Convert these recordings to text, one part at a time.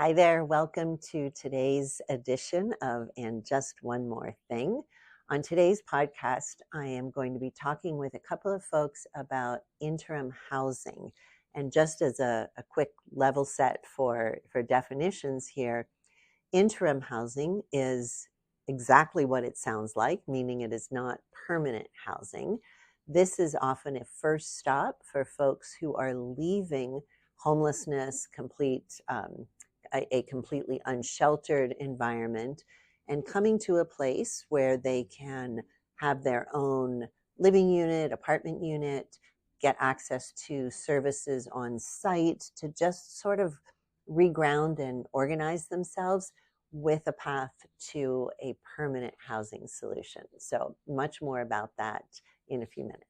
Hi there, welcome to today's edition of And Just One More Thing. On today's podcast, I am going to be talking with a couple of folks about interim housing. And just as a quick level set for definitions here, interim housing is exactly what it sounds like, meaning it is not permanent housing. This is often a first stop for folks who are leaving homelessness, a completely unsheltered environment, and coming to a place where they can have their own living unit, apartment unit, get access to services on site to just sort of reground and organize themselves with a path to a permanent housing solution. So much more about that in a few minutes.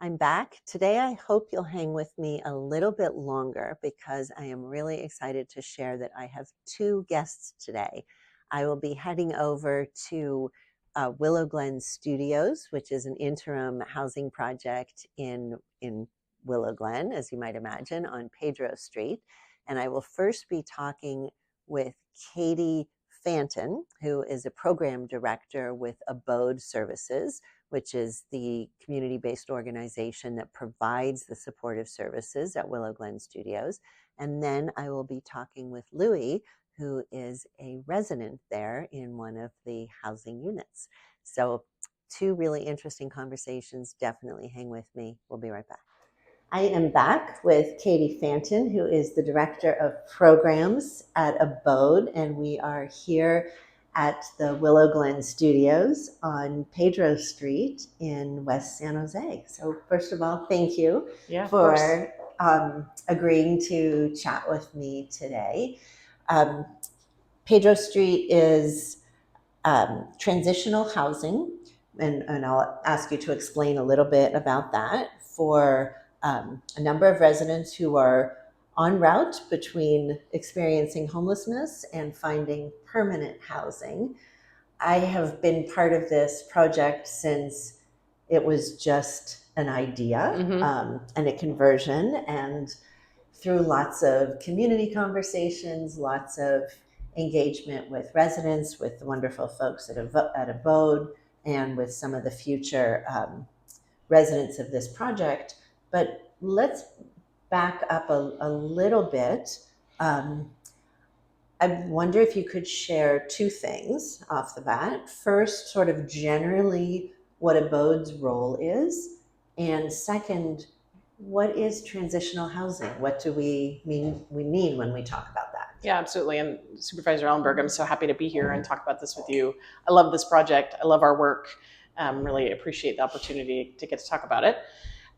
I'm back. Today, I hope you'll hang with me a little bit longer because I am really excited to share that I have two guests today. I will be heading over to Willow Glen Studios, which is an interim housing project in Willow Glen, as you might imagine, on Pedro Street. And I will first be talking with Katie Fantin, who is a program director with Abode Services, which is the community-based organization that provides the supportive services at Willow Glen Studios. And then I will be talking with Louie, who is a resident there in one of the housing units. So two really interesting conversations. Definitely hang with me. We'll be right back. I am back with Katie Fantin, who is the Director of Programs at Abode, and we are here at the Willow Glen Studios on Pedro Street in West San Jose. So first of all, thank you for agreeing to chat with me today. Pedro Street is transitional housing, and I'll ask you to explain a little bit about that for a number of residents who are en route between experiencing homelessness and finding permanent housing. I have been part of this project since it was just an idea and a conversion, and through lots of community conversations, lots of engagement with residents, with the wonderful folks at Abode, and with some of the future residents of this project. But let's back up a little bit. I wonder if you could share two things off the bat. First, sort of generally what Abode's role is, and second, what is transitional housing? What do we mean when we talk about that? Yeah, absolutely. And Supervisor Ellenberg, I'm so happy to be here and talk about this with you. I love this project. I love our work. Really appreciate the opportunity to get to talk about it.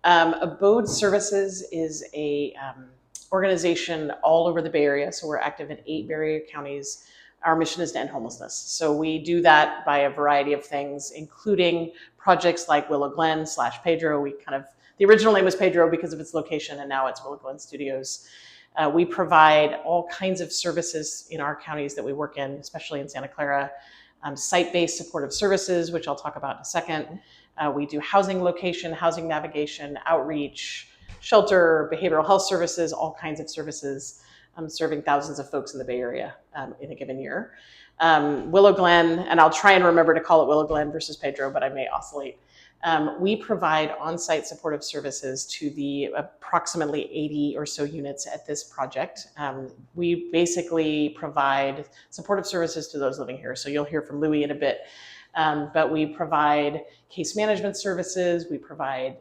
Abode Services is a organization all over the Bay Area. So we're active in 8 Bay Area counties. Our mission is to end homelessness. So we do that by a variety of things, including projects like Willow Glen / Pedro. The original name was Pedro because of its location, and now it's Willow Glen Studios. We provide all kinds of services in our counties that we work in, especially in Santa Clara. Site-based supportive services, which I'll talk about in a second. We do housing location, housing navigation, outreach, shelter, behavioral health services, all kinds of services, serving thousands of folks in the Bay Area in a given year. Willow Glen, and I'll try and remember to call it Willow Glen versus Pedro, but I may oscillate. We provide on-site supportive services to the approximately 80 or so units at this project. We basically provide supportive services to those living here. So you'll hear from Louie in a bit. But we provide case management services. We provide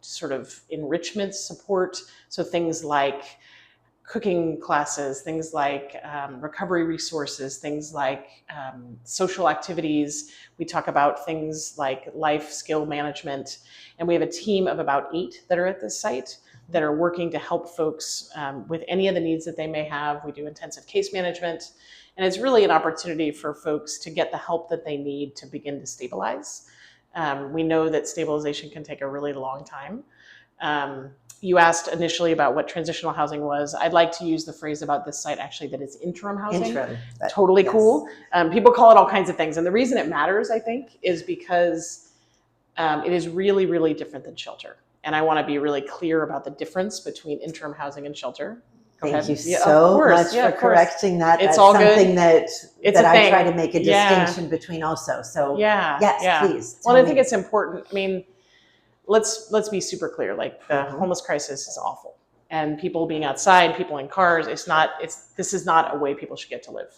sort of enrichment support. So things like cooking classes, things like recovery resources, things like social activities. We talk about things like life skill management. And we have a team of about 8 that are at this site that are working to help folks with any of the needs that they may have. We do intensive case management. And it's really an opportunity for folks to get the help that they need to begin to stabilize. We know that stabilization can take a really long time. You asked initially about what transitional housing was. I'd like to use the phrase about this site actually that it's interim housing. Interim. Totally Yes. cool. People call it all kinds of things. And the reason it matters, I think, is because it is really, really different than shelter. And I want to be really clear about the difference between interim housing and shelter. Thank you so much for correcting that. It's That's all something good. that It's a I thing. try to make a Yeah. distinction between also. So Yeah. yes, Yeah. please. Well, I tell think me. it's important. I mean, let's be super clear. Like the homeless crisis is awful, and people being outside, people in cars. This is not a way people should get to live.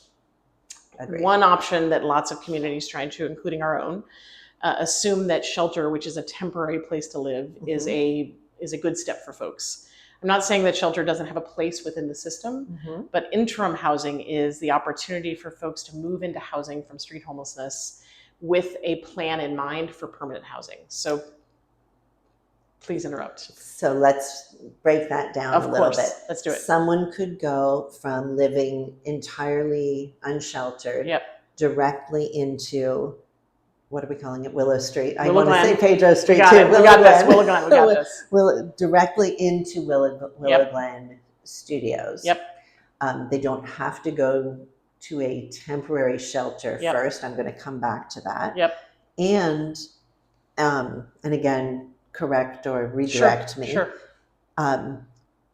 Agreed. One option that lots of communities try to, including our own, assume that shelter, which is a temporary place to live, is a good step for folks. I'm not saying that shelter doesn't have a place within the system, but interim housing is the opportunity for folks to move into housing from street homelessness with a plan in mind for permanent housing. So please interrupt. So let's break that down a little bit. Let's do it. Someone could go from living entirely unsheltered directly into, what are we calling it? Willow Street. I want to say Pedro Street too. We got this. Willow Glen. We got this. Directly into Willow Glen Studios. They don't have to go to a temporary shelter first. I'm going to come back to that. And again, correct or redirect me.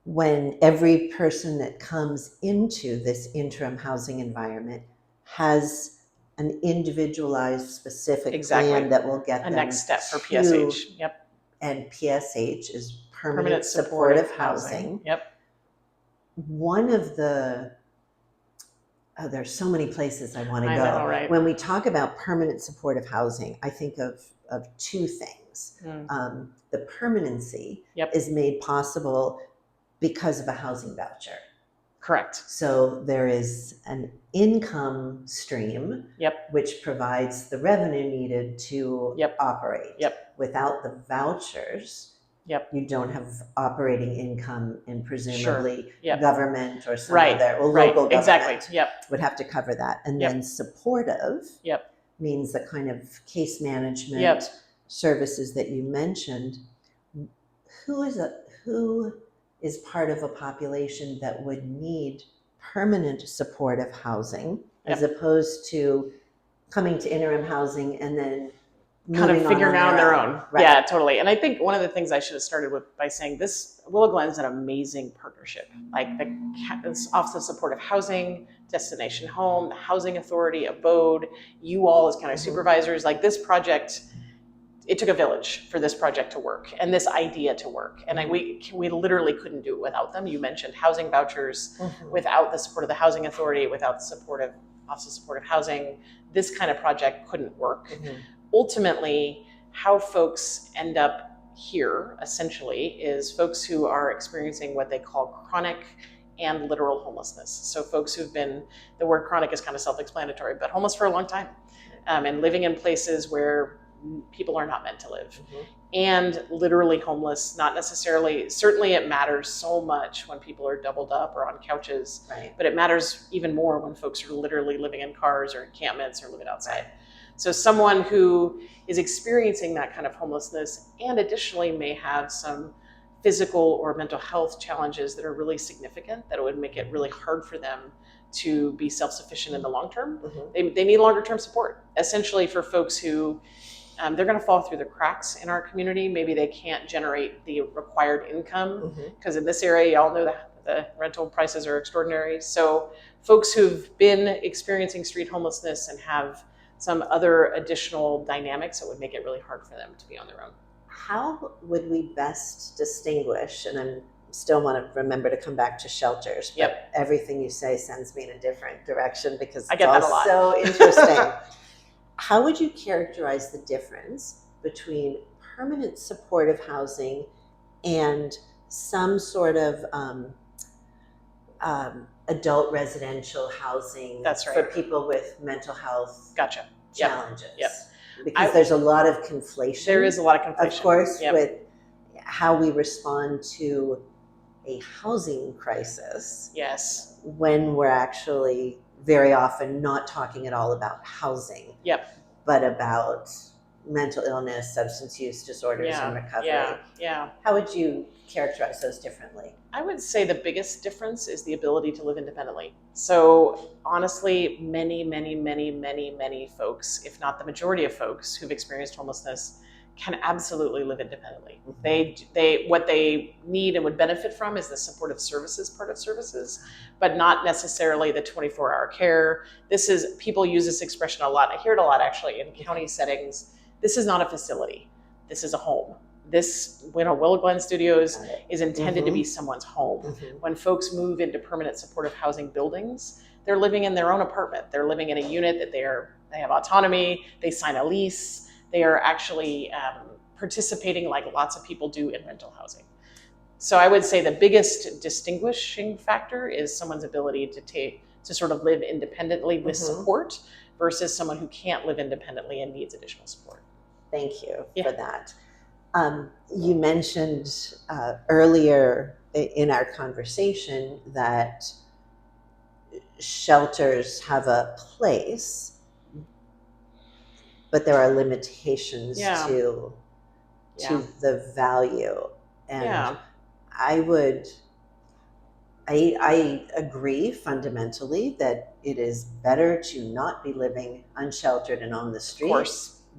When every person that comes into this interim housing environment has an individualized, specific plan that will get them a next step for PSH. And PSH is permanent supportive housing. One of the there's so many places I want to go. Know, right? When we talk about permanent supportive housing, I think of two things. The permanency is made possible because of a housing voucher. Correct. So there is an income stream which provides the revenue needed to operate. Without the vouchers, you don't have operating income, and presumably government or some other local government would have to cover that. And then supportive means the kind of case management services that you mentioned. Who is part of a population that would need permanent supportive housing as opposed to coming to interim housing and then kind of figuring out on their own. Yeah, totally. And I think one of the things I should have started with by saying this, Willow Glen is an amazing partnership. Like the Office of Supportive Housing, Destination Home, the Housing Authority, Abode, you all as county supervisors, like this project, it took a village for this project to work and this idea to work. And we literally couldn't do it without them. You mentioned housing vouchers. Without the support of the Housing Authority, without the support of Office of Supportive Housing, this kind of project couldn't work. Ultimately, how folks end up here, essentially, is folks who are experiencing what they call chronic and literal homelessness. So folks who've been, the word chronic is kind of self-explanatory, but homeless for a long time, and living in places where people are not meant to live. And literally homeless, not necessarily, certainly it matters so much when people are doubled up or on couches, but it matters even more when folks are literally living in cars or encampments or living outside. So someone who is experiencing that kind of homelessness and additionally may have some physical or mental health challenges that are really significant, that it would make it really hard for them to be self-sufficient in the long term. They need longer term support, essentially for folks who they're going to fall through the cracks in our community. Maybe they can't generate the required income because in this area, y'all know that the rental prices are extraordinary. So folks who've been experiencing street homelessness and have some other additional dynamics that would make it really hard for them to be on their own. How would we best distinguish, and I still want to remember to come back to shelters, but everything you say sends me in a different direction because I get that a lot. So interesting. How would you characterize the difference between permanent supportive housing and some sort of adult residential housing for people with mental health challenges? Because there's a lot of conflation. There is a lot of conflation. Of course, with how we respond to a housing crisis. When we're actually very often not talking at all about housing. But about mental illness, substance use disorders, and recovery. Yeah. How would you characterize those differently? I would say the biggest difference is the ability to live independently. So honestly, many folks, if not the majority of folks who've experienced homelessness, can absolutely live independently. They what they need and would benefit from is the supportive services part of services, but not necessarily the 24-hour care. People use this expression a lot. I hear it a lot actually in county settings. This is not a facility. This is a home. Willow Glen Studios is intended to be someone's home. When folks move into permanent supportive housing buildings, they're living in their own apartment. They're living in a unit that they have autonomy. They sign a lease. They are actually participating like lots of people do in rental housing. So I would say the biggest distinguishing factor is someone's ability to sort of live independently with support versus someone who can't live independently and needs additional support. Thank you for that. You mentioned earlier in our conversation that shelters have a place, but there are limitations to the value. And I agree fundamentally that it is better to not be living unsheltered and on the street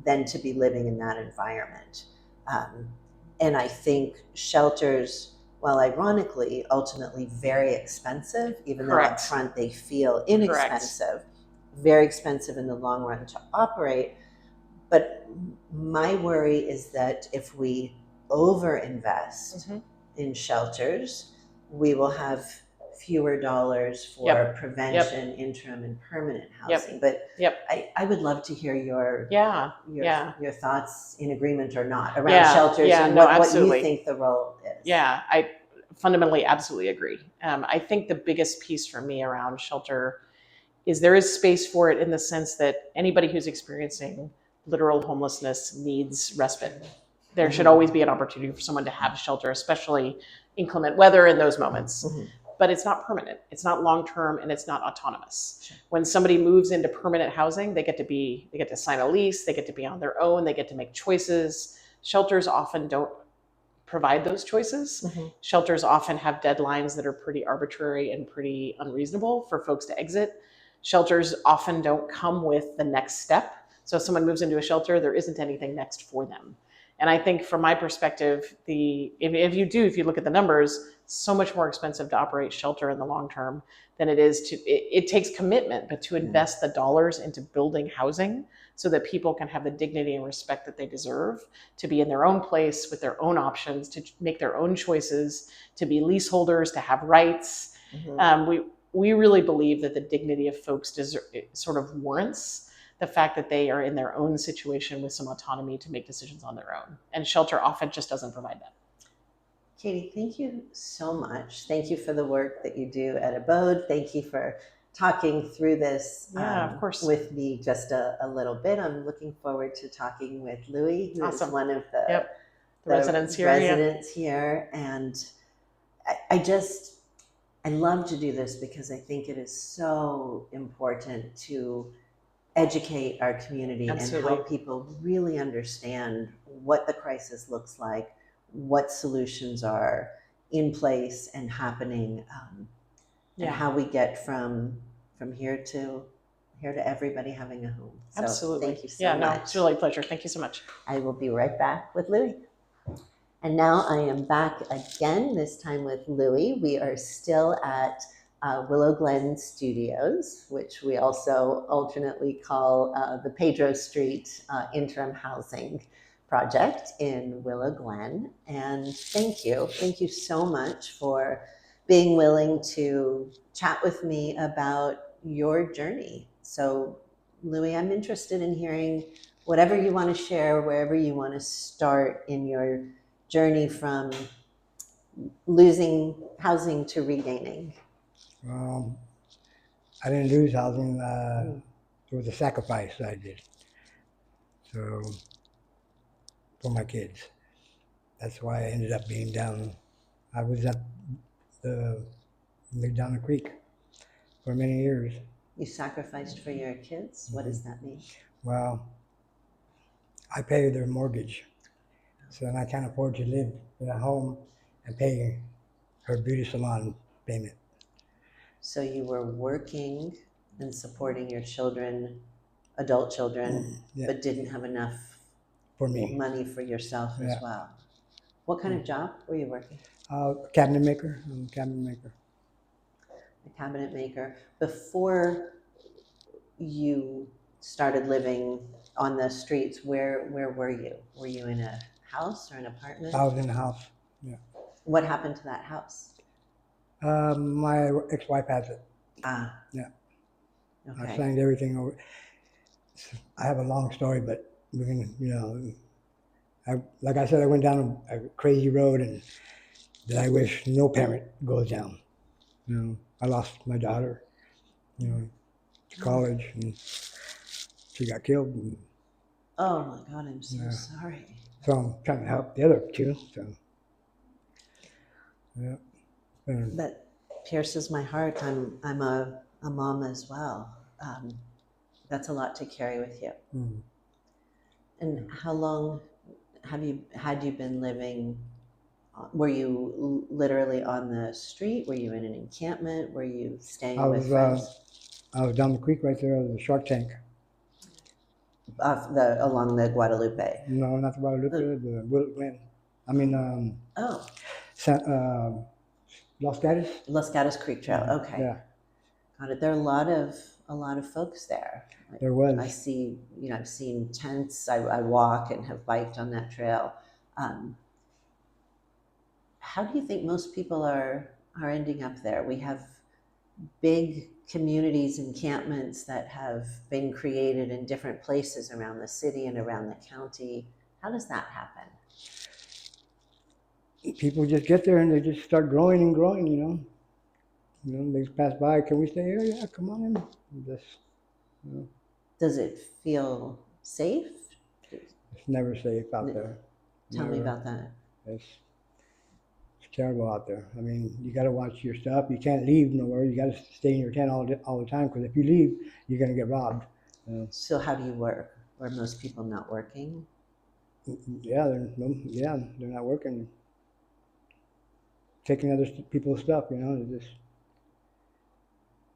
than to be living in that environment. And I think shelters, while ironically, ultimately very expensive, even though up front they feel inexpensive, very expensive in the long run to operate. But my worry is that if we overinvest in shelters, we will have fewer dollars for prevention, interim, and permanent housing. But I would love to hear your thoughts, in agreement or not, around shelters and what you think the role is. Yeah, I fundamentally absolutely agree. I think the biggest piece for me around shelter is there is space for it in the sense that anybody who's experiencing literal homelessness needs respite. There should always be an opportunity for someone to have shelter, especially inclement weather in those moments. But it's not permanent, it's not long-term, and it's not autonomous. When somebody moves into permanent housing, they get to sign a lease, they get to be on their own, they get to make choices. Shelters often don't provide those choices. Shelters often have deadlines that are pretty arbitrary and pretty unreasonable for folks to exit. Shelters often don't come with the next step. So if someone moves into a shelter, there isn't anything next for them. And I think from my perspective, if you look at the numbers, so much more expensive to operate shelter in the long term than it is it takes commitment, but to invest the dollars into building housing so that people can have the dignity and respect that they deserve, to be in their own place with their own options, to make their own choices, to be leaseholders, to have rights. We really believe that the dignity of folks sort of warrants the fact that they are in their own situation with some autonomy to make decisions on their own. And shelter often just doesn't provide that. Katie, thank you so much. Thank you for the work that you do at Abode. Thank you for talking through this of course. with me just a little bit. I'm looking forward to talking with Louie, who is one of the residents here. And I love to do this because I think it is so important to educate our community and help people really understand what the crisis looks like, what solutions are in place and happening, and how we get from here to everybody having a home. So absolutely. Thank you so much. It's really a pleasure. Thank you so much. I will be right back with Louie. And now I am back again, this time with Louie. We are still at Willow Glen Studios, which we also alternately call the Pedro Street Interim Housing Project in Willow Glen. And thank you so much for being willing to chat with me about your journey. So Louie, I'm interested in hearing whatever you want to share, wherever you want to start in your journey from losing housing to regaining. I didn't lose housing. It was a sacrifice I did. So, for my kids. That's why I ended up being down. I was at down the creek for many years. You sacrificed for your kids? What does that mean? Well, I pay their mortgage, so then I can't afford to live in a home and pay her beauty salon payment. So you were working and supporting your children, adult children, Yeah, but didn't have enough for me. money for yourself as Yeah. well. What kind of job were you working? Cabinet maker. I'm a cabinet maker. A cabinet maker. Before you started living on the streets, where were you? Were you in a house or an apartment? I was in the house. Yeah. What happened to that house? My ex-wife has it. Ah, Yeah. I okay. signed everything over. I have a long story, but we can, like I said, I went down a crazy road and that I wish no parent goes down. I lost my daughter, to college, and she got killed. And, Oh my God, I'm so sorry. so I'm trying to help the other two. So, yeah. And, That pierces my heart. I'm a mom as well. That's a lot to carry with you. mm, And how long had you been living? Were you literally on the street? Were you in an encampment? Were you staying I with was friends I was down the creek right there, the Shark Tank. along the Guadalupe? No, not the Guadalupe, the Willow Glen. I mean, Oh, San, Los Gatos. Los Gatos Creek Trail. Okay, Yeah, got it. There are a lot of folks there. there was. I see. I've seen tents. I walk and have biked on that trail. Um, how do you think most people are ending up there? We have big communities, encampments that have been created in different places around the city and around the county. How does that happen? People just get there and they just start growing and growing. They just pass by. Can we stay here? Yeah, come on in. Just, Does it feel safe? it's never safe out there. Tell me Never. about that. It's terrible out there. I mean, you got to watch your stuff. You can't leave nowhere. You got to stay in your tent all the time because if you leave, you're gonna get robbed. So how do you work? Are most people not working? Yeah, they're not working. Taking other people's stuff. It's just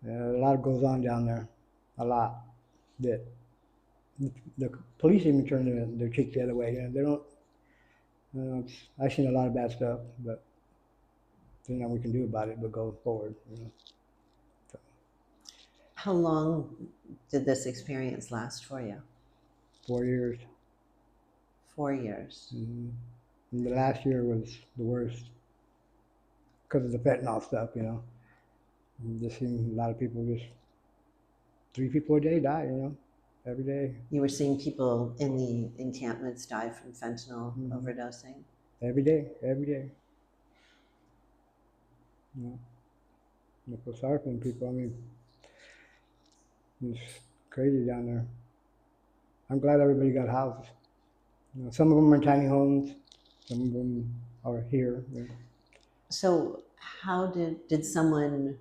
a lot goes on down there. A lot. That the police even turn their cheek the other way. They don't. I've seen a lot of bad stuff, but there's nothing we can do about it but go forward. So, How long did this experience last for you? 4 years. 4 years. Mm-hmm. And the last year was the worst because of the fentanyl stuff. Just seeing a lot of people, just 3 people a day die. Every day. You were seeing people in the encampments die from fentanyl overdosing? Every day. Every day. I feel sorry for them people. I mean, it's crazy down there. I'm glad everybody got houses. Some of them are tiny homes. Some of them are here. So how did someone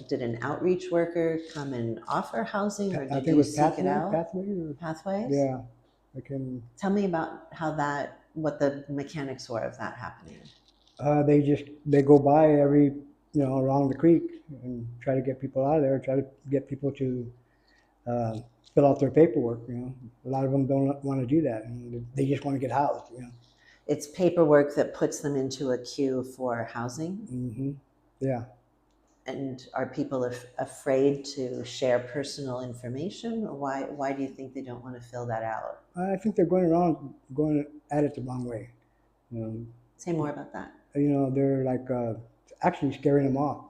did an outreach worker come and offer housing, or I did think it you was seek it out? Pathways. Pathways? Yeah, I can. Tell me about what the mechanics were of that happening. They go by every along the creek and try to get people out of there. Try to get people to fill out their paperwork. A lot of them don't want to do that, and they just want to get housed. It's paperwork that puts them into a queue for housing. Mm-hmm. Yeah. And are people afraid to share personal information, or why do you think they don't want to fill that out? I think they're going at it the wrong way. Say more about that. They're like actually scaring them off.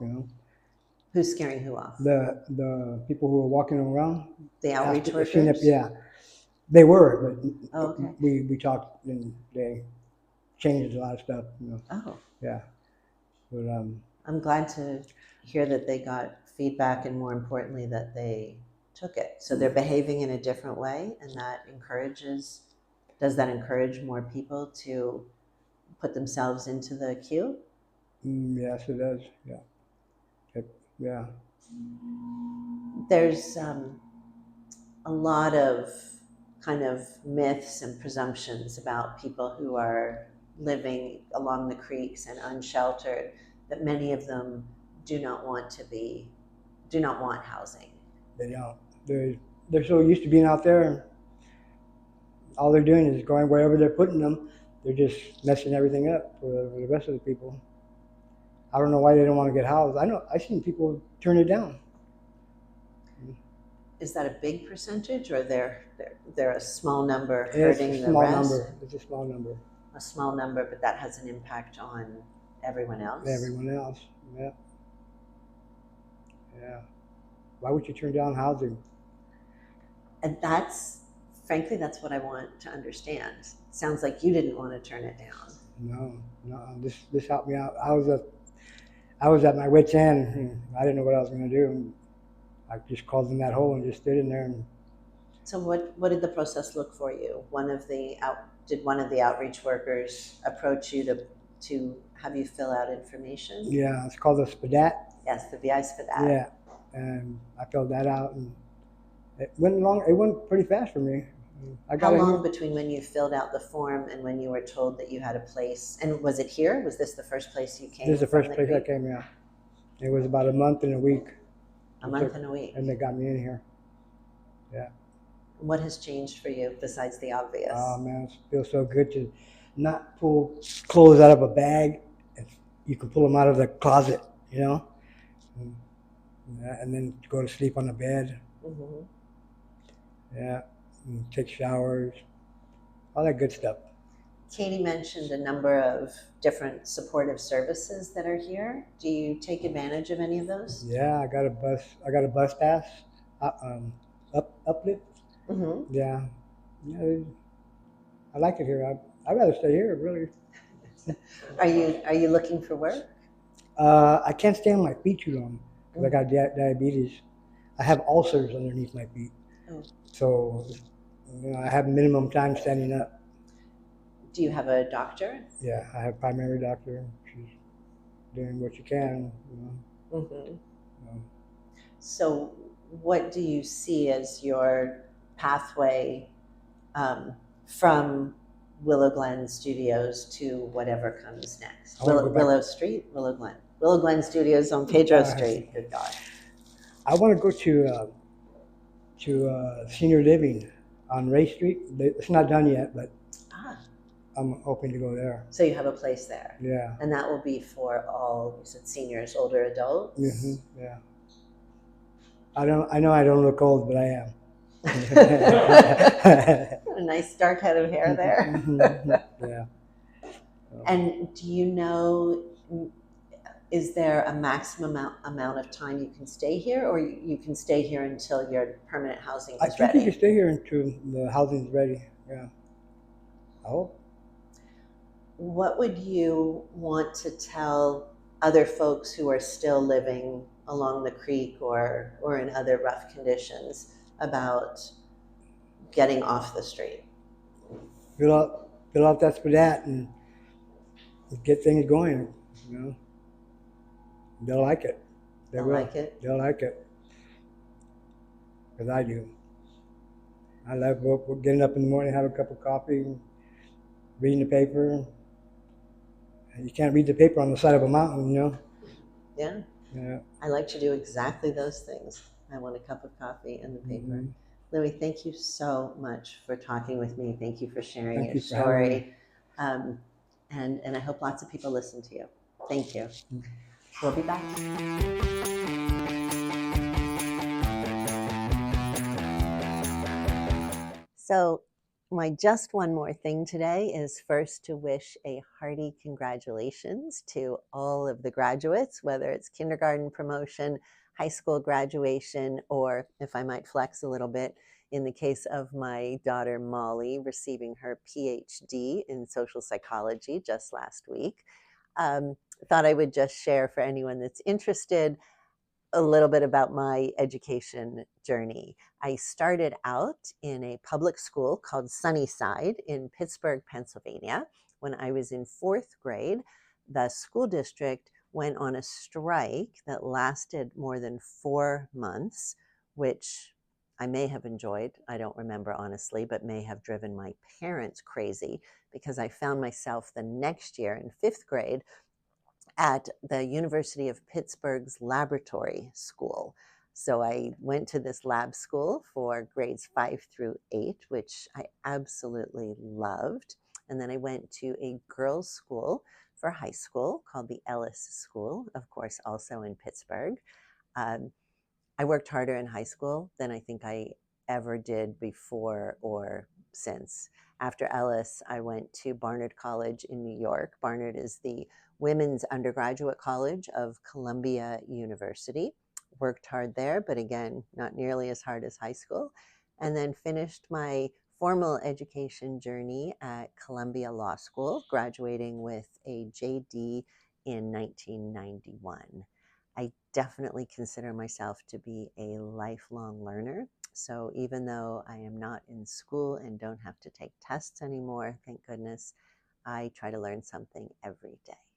Who's scaring who off? The people who are walking around. The outreach workers? Yeah, they were, but Oh, okay. we talked and they changed a lot of stuff. Oh. Yeah, but I'm glad to hear that they got feedback, and more importantly that they took it. So they're behaving in a different way, and does that encourage more people to put themselves into the queue? Yes, it does. Yeah. Yeah. There's a lot of kind of myths and presumptions about people who are living along the creeks and unsheltered, that many of them do not want housing. They don't. They're so used to being out there, and all they're doing is going wherever they're putting them. They're just messing everything up for the rest of the people. I don't know why they don't want to get housed. I've seen people turn it down. Is that a big percentage, or they're a small number It's hurting a the small rest? number. It's a small number. A small number, but that has an impact on everyone else. Everyone else. Yeah. Yeah. Why would you turn down housing? And frankly, that's what I want to understand. It sounds like you didn't want to turn it down. No. This helped me out. I was at my wit's end. And I didn't know what I was going to do. I just crawled in that hole and just stood in there. And So what did the process look for you? Did one of the outreach workers approach you to have you fill out information? yeah, it's called a SPDAT. Yes, the VI's for that. Yeah, and I filled that out, and it went pretty fast for me. How long between when you filled out the form and when you were told that you had a place? And was it here? Was this the first place you came? This is the first place I came. Yeah, it was about a month and a week. A month and a week. And they got me in here. Yeah. What has changed for you besides the obvious? Oh man, it feels so good to not pull clothes out of a bag. And you can pull them out of the closet, you know, and then go to sleep on the bed. Mm-hmm. Yeah, and take showers, all that good stuff. Katie mentioned a number of different supportive services that are here. Do you take advantage of any of those? Yeah, I got a bus pass, uplift. Mm-hmm. Yeah, I like it here. I'd rather stay here, really. Are you looking for work? I can't stay on my feet too long because I got diabetes. I have ulcers underneath my feet, so I have minimum time standing up. Do you have a doctor? Yeah, I have a primary doctor. She's doing what she can. Mm-hmm. So, what do you see as your pathway from Willow Glen Studios to whatever comes next? Willow Glen Studios on Pedro Street. Good God. I want to go to senior living on Ray Street. It's not done yet, but I'm hoping to go there. So you have a place there. Yeah. And that will be for all, you said seniors, older adults? Mm-hmm. Yeah. I know I don't look old, but I am. A nice dark head of hair there. Yeah. And do you know, is there a maximum amount of time you can stay here, or you can stay here until your permanent housing is ready? I think you can stay here until the housing is ready. Yeah. I hope. What would you want to tell other folks who are still living along the creek or in other rough conditions about getting off the street? Fill out that SPDAT and get things going. They'll like it. They'll like it. They'll like it. Because I do. I love getting up in the morning, have a cup of coffee, reading the paper. You can't read the paper on the side of a mountain, Yeah. Yeah. I like to do exactly those things. I want a cup of coffee and the paper. Mm-hmm. Louie, thank you so much for talking with me. Thank you for sharing your story. And I hope lots of people listen to you. Thank you. Mm-hmm. We'll be back. So my just one more thing today is first to wish a hearty congratulations to all of the graduates, whether it's kindergarten promotion, high school graduation, or if I might flex a little bit, in the case of my daughter Molly receiving her PhD in social psychology just last week. Thought I would just share for anyone that's interested a little bit about my education journey. I started out in a public school called Sunnyside in Pittsburgh, Pennsylvania. When I was in 4th grade, the school district went on a strike that lasted more than 4 months, which I may have enjoyed, I don't remember honestly, but may have driven my parents crazy because I found myself the next year in 5th grade at the University of Pittsburgh's laboratory school. So I went to this lab school for grades 5 through 8, which I absolutely loved. And then I went to a girls' school for high school called the Ellis School, of course, also in Pittsburgh. Um, I worked harder in high school than I think I ever did before or since. After Ellis, I went to Barnard College in New York. Barnard is the women's undergraduate college of Columbia University. Worked hard there, but again, not nearly as hard as high school. And then finished my formal education journey at Columbia Law School, graduating with a JD in 1991. I definitely consider myself to be a lifelong learner. So even though I am not in school and don't have to take tests anymore, thank goodness, I try to learn something every day.